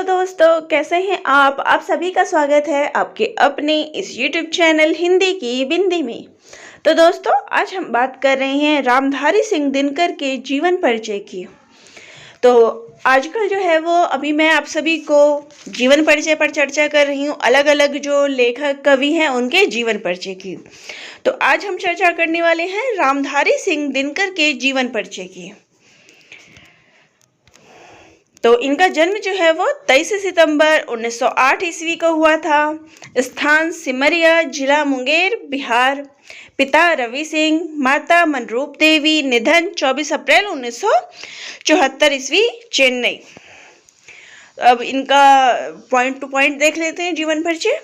दोस्तों, कैसे हैं आप सभी का स्वागत है आपके अपने इस YouTube चैनल हिंदी की बिंदी में। तो दोस्तों, आज हम बात कर रहे हैं रामधारी सिंह दिनकर के जीवन परिचय की। तो आजकल जो है वो अभी मैं आप सभी को जीवन परिचय पर चर्चा कर रही हूँ, अलग अलग जो लेखक कवि हैं उनके जीवन परिचय की। तो आज हम चर्चा करने वाले हैं रामधारी सिंह दिनकर के जीवन परिचय की। तो इनका जन्म जो है वो 23 सितंबर 1908 ईस्वी को हुआ था। स्थान सिमरिया, जिला मुंगेर, बिहार। पिता रवि सिंह, माता मनरूप देवी। निधन 24 अप्रैल 1974 ईस्वी, चेन्नई। अब इनका पॉइंट टू पॉइंट देख लेते हैं जीवन परिचय।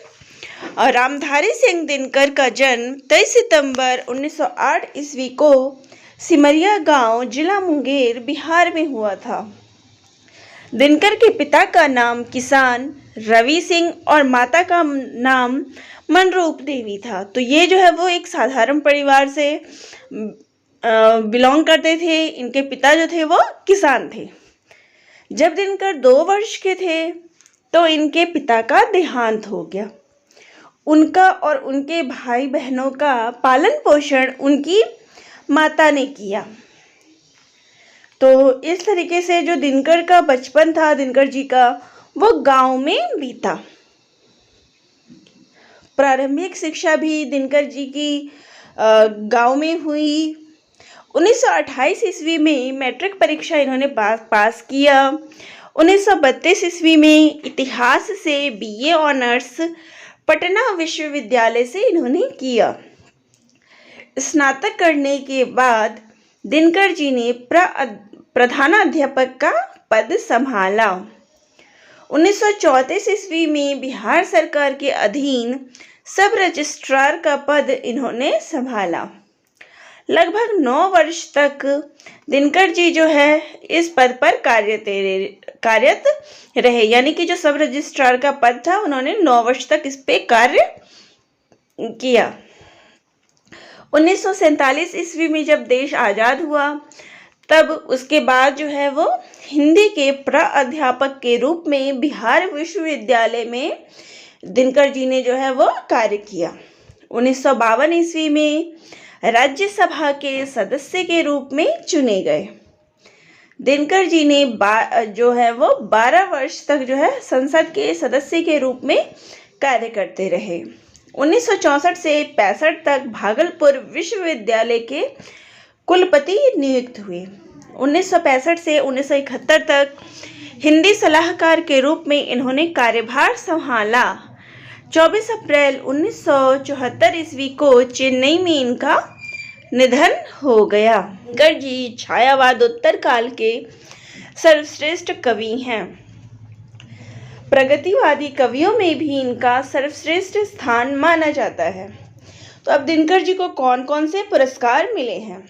और रामधारी सिंह दिनकर का जन्म 23 सितंबर 1908 ईस्वी को सिमरिया गांव, जिला मुंगेर, बिहार में हुआ था। दिनकर के पिता का नाम किसान रवि सिंह और माता का नाम मनरूप देवी था। तो ये जो है वो एक साधारण परिवार से बिलोंग करते थे। इनके पिता जो थे वो किसान थे। जब दिनकर 2 वर्ष के थे तो इनके पिता का देहांत हो गया। उनका और उनके भाई बहनों का पालन पोषण उनकी माता ने किया। तो इस तरीके से जो दिनकर का बचपन था, दिनकर जी का, वो गांव में बीता। प्रारंभिक शिक्षा भी दिनकर जी की गांव में हुई। 1928 ईस्वी में मैट्रिक परीक्षा इन्होंने पास किया। 1932 ईस्वी में इतिहास से बीए ऑनर्स पटना विश्वविद्यालय से इन्होंने किया। स्नातक करने के बाद दिनकर जी ने प्रधानाध्यापक का पद संभाला। 1934 ईस्वी में बिहार सरकार के अधीन सब रजिस्ट्रार का पद इन्होंने संभाला। लगभग 9 वर्ष तक दिनकर जी जो है इस पद पर कार्यरत रहे। यानी कि जो सब रजिस्ट्रार का पद था, उन्होंने 9 वर्ष तक इस पे कार्य किया। 1947 ईस्वी में जब देश आज़ाद हुआ, तब उसके बाद जो है वो हिंदी के प्राध्यापक के रूप में बिहार विश्वविद्यालय में दिनकर जी ने जो है वो कार्य किया। 1952 ईस्वी में राज्यसभा के सदस्य के रूप में चुने गए। दिनकर जी ने जो है वो 12 वर्ष तक जो है संसद के सदस्य के रूप में कार्य करते रहे। 1964 से 65 तक भागलपुर विश्वविद्यालय के कुलपति नियुक्त हुए। 1965 से 1971 तक हिंदी सलाहकार के रूप में इन्होंने कार्यभार संभाला। 24 अप्रैल 1974 ईस्वी को चेन्नई में इनका निधन हो गया। दिनकर जी छायावादोत्तर काल के सर्वश्रेष्ठ कवि हैं। प्रगतिवादी कवियों में भी इनका सर्वश्रेष्ठ स्थान माना जाता है। तो अब दिनकर जी को कौन कौन से पुरस्कार मिले हैं?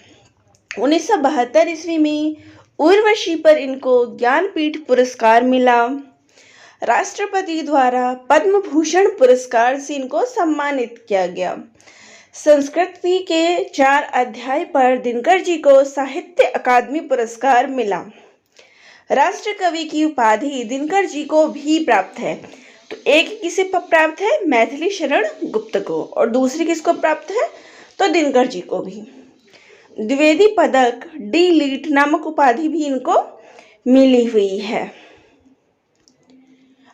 1972 ईस्वी में उर्वशी पर इनको ज्ञानपीठ पुरस्कार मिला। राष्ट्रपति द्वारा पद्म भूषण पुरस्कार से इनको सम्मानित किया गया। संस्कृत के 4 अध्याय पर दिनकर जी को साहित्य अकादमी पुरस्कार मिला। राष्ट्र कवि की उपाधि दिनकर जी को भी प्राप्त है। तो एक किसे प्राप्त है? मैथिली शरण गुप्त को। और दूसरी किसको प्राप्त है? तो दिनकर जी को भी। द्विवेदी पदक, डी लिट नामक उपाधि भी इनको मिली हुई है।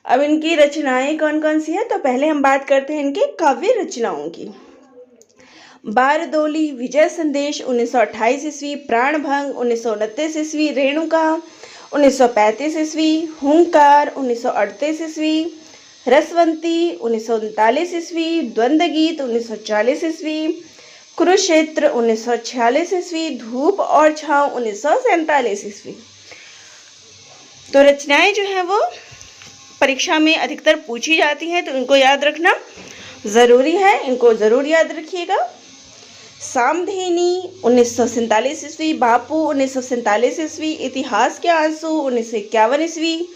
अब इनकी रचनाएं कौन कौन सी है? तो पहले हम बात करते हैं इनके काव्य रचनाओं की। बारदोली, विजय संदेश 1928 ईस्वी, प्राणभंग 1929 ईस्वी, रेणुका 1935 ईस्वी, हुंकार 1938 ईस्वी, रसवंती 1939 ईस्वी, द्वंद्व गीत 1940 ईस्वी, कुरुक्षेत्र 1946 ईस्वी, धूप और छांव 1947 ईस्वी। तो रचनाएं जो है वो परीक्षा में अधिकतर पूछी जाती हैं, तो इनको याद रखना ज़रूरी है। इनको ज़रूर याद रखिएगा। सामधेनी 1947 ईस्वी, बापू 1947 ईस्वी, इतिहास के आंसू 1951 ईस्वी,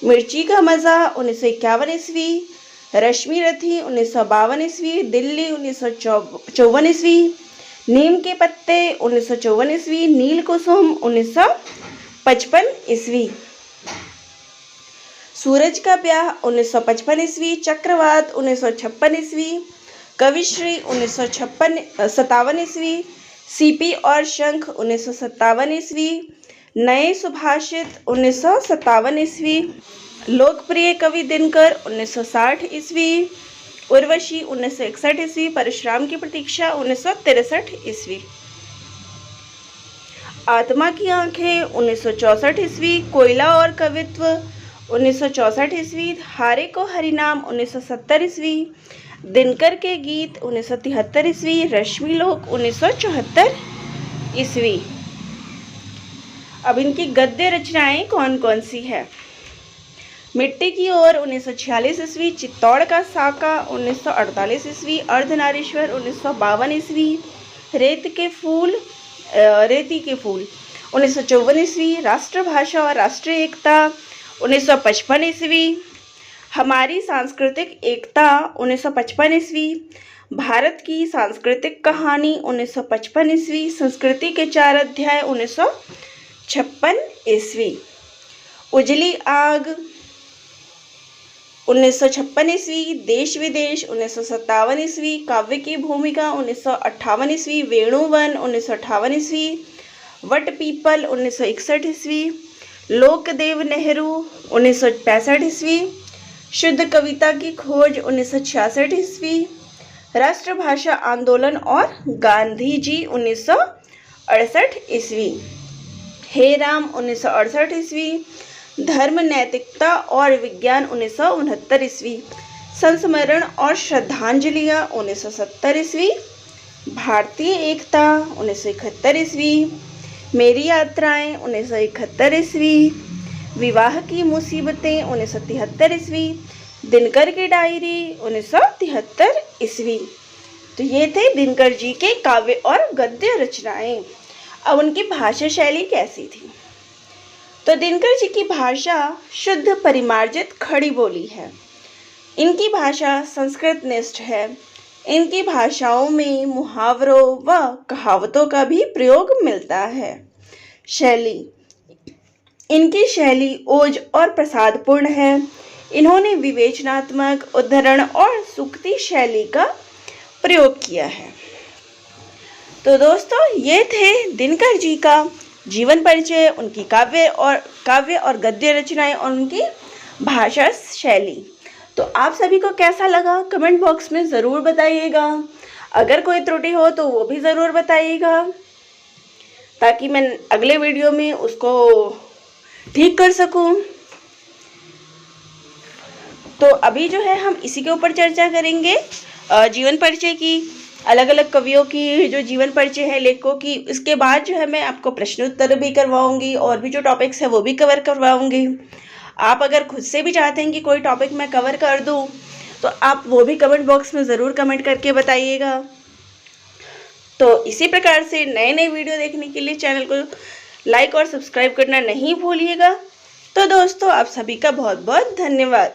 मिर्ची का मज़ा 1951 ईस्वी, रश्मि रथी 1952 ईस्वी, दिल्ली 1954 ईस्वी, नीम के पत्ते 1954 ईस्वी, नील कुसुम 1955 ईस्वी। सूरज का ब्याह 1955 ईस्वी, चक्रवात 1956 ईस्वी, कविश्री 1957 ईस्वी, सीपी और शंख 1957 ईस्वी, नए सुभाषित 1957 ईस्वी, लोकप्रिय कवि दिनकर 1960 ईस्वी, उर्वशी 1961 ईस्वी, परशुराम की प्रतीक्षा 1963 ईस्वी, आत्मा की आंखें 1964 ईस्वी, कोयला और कवित्व 1964 ईस्वी, हारे को हरिनाम 1970 ईस्वी, दिनकर के गीत 1973 ईस्वी, रश्मि लोक 1974 ईस्वी। अब इनकी गद्य रचनाएं कौन कौन सी है? मिट्टी की ओर 1946 ईस्वी, चित्तौड़ का साका 1948 ईस्वी, अर्धनारीश्वर 1952 ईस्वी, रेती के फूल 1954 ईस्वी, राष्ट्रभाषा और राष्ट्रीय एकता 1955 ईस्वी, हमारी सांस्कृतिक एकता 1955 ईस्वी, भारत की सांस्कृतिक कहानी 1955 ईस्वी, संस्कृति के 4 अध्याय 1956 ईस्वी, उजली आग 1956 ईस्वी, देश विदेश 1957 ईस्वी, काव्य की भूमिका 1958 ईस्वी, वेणुवन 1958 ईस्वी, वट पीपल 1961 ईस्वी, लोकदेव नेहरू 1965 ईस्वी, शुद्ध कविता की खोज 1966 ईस्वी, राष्ट्रभाषा आंदोलन और गांधी जी 1968 ईस्वी, हे राम 1968 ईस्वी, धर्म नैतिकता और विज्ञान 1969 ईस्वी, संस्मरण और श्रद्धांजलियाँ 1970 ईस्वी, भारतीय एकता 1971 ईस्वी, मेरी यात्राएं 1971 ईस्वी, विवाह की मुसीबतें 1973 ईस्वी, दिनकर की डायरी 1973 ईस्वी। तो ये थे दिनकर जी के काव्य और गद्य रचनाएं। अब उनकी भाषा शैली कैसी थी? तो दिनकर जी की भाषा शुद्ध परिमार्जित खड़ी बोली है। इनकी भाषा संस्कृत निष्ठ है। इनकी भाषाओं में मुहावरों व कहावतों का भी प्रयोग मिलता है। शैली, इनकी शैली ओज और प्रसादपूर्ण है। इन्होंने विवेचनात्मक, उद्धरण और सूक्ति शैली का प्रयोग किया है। तो दोस्तों, ये थे दिनकर जी का जीवन परिचय, उनकी काव्य और गद्य रचनाएं और उनकी भाषा शैली। तो आप सभी को कैसा लगा कमेंट बॉक्स में ज़रूर बताइएगा। अगर कोई त्रुटि हो तो वो भी ज़रूर बताइएगा, ताकि मैं अगले वीडियो में उसको ठीक कर सकूं। तो अभी जो है हम इसी के ऊपर चर्चा करेंगे, जीवन परिचय की, अलग अलग कवियों की जो जीवन परिचय है, लेखकों की। इसके बाद जो है मैं आपको प्रश्न उत्तर भी करवाऊंगी और भी जो टॉपिक्स है वो भी कवर करवाऊंगी। आप अगर खुद से भी चाहते हैं कि कोई टॉपिक मैं कवर कर दूं, तो आप वो भी कमेंट बॉक्स में ज़रूर कमेंट करके बताइएगा। तो इसी प्रकार से नए नए वीडियो देखने के लिए चैनल को लाइक और सब्सक्राइब करना नहीं भूलिएगा। तो दोस्तों, आप सभी का बहुत बहुत धन्यवाद।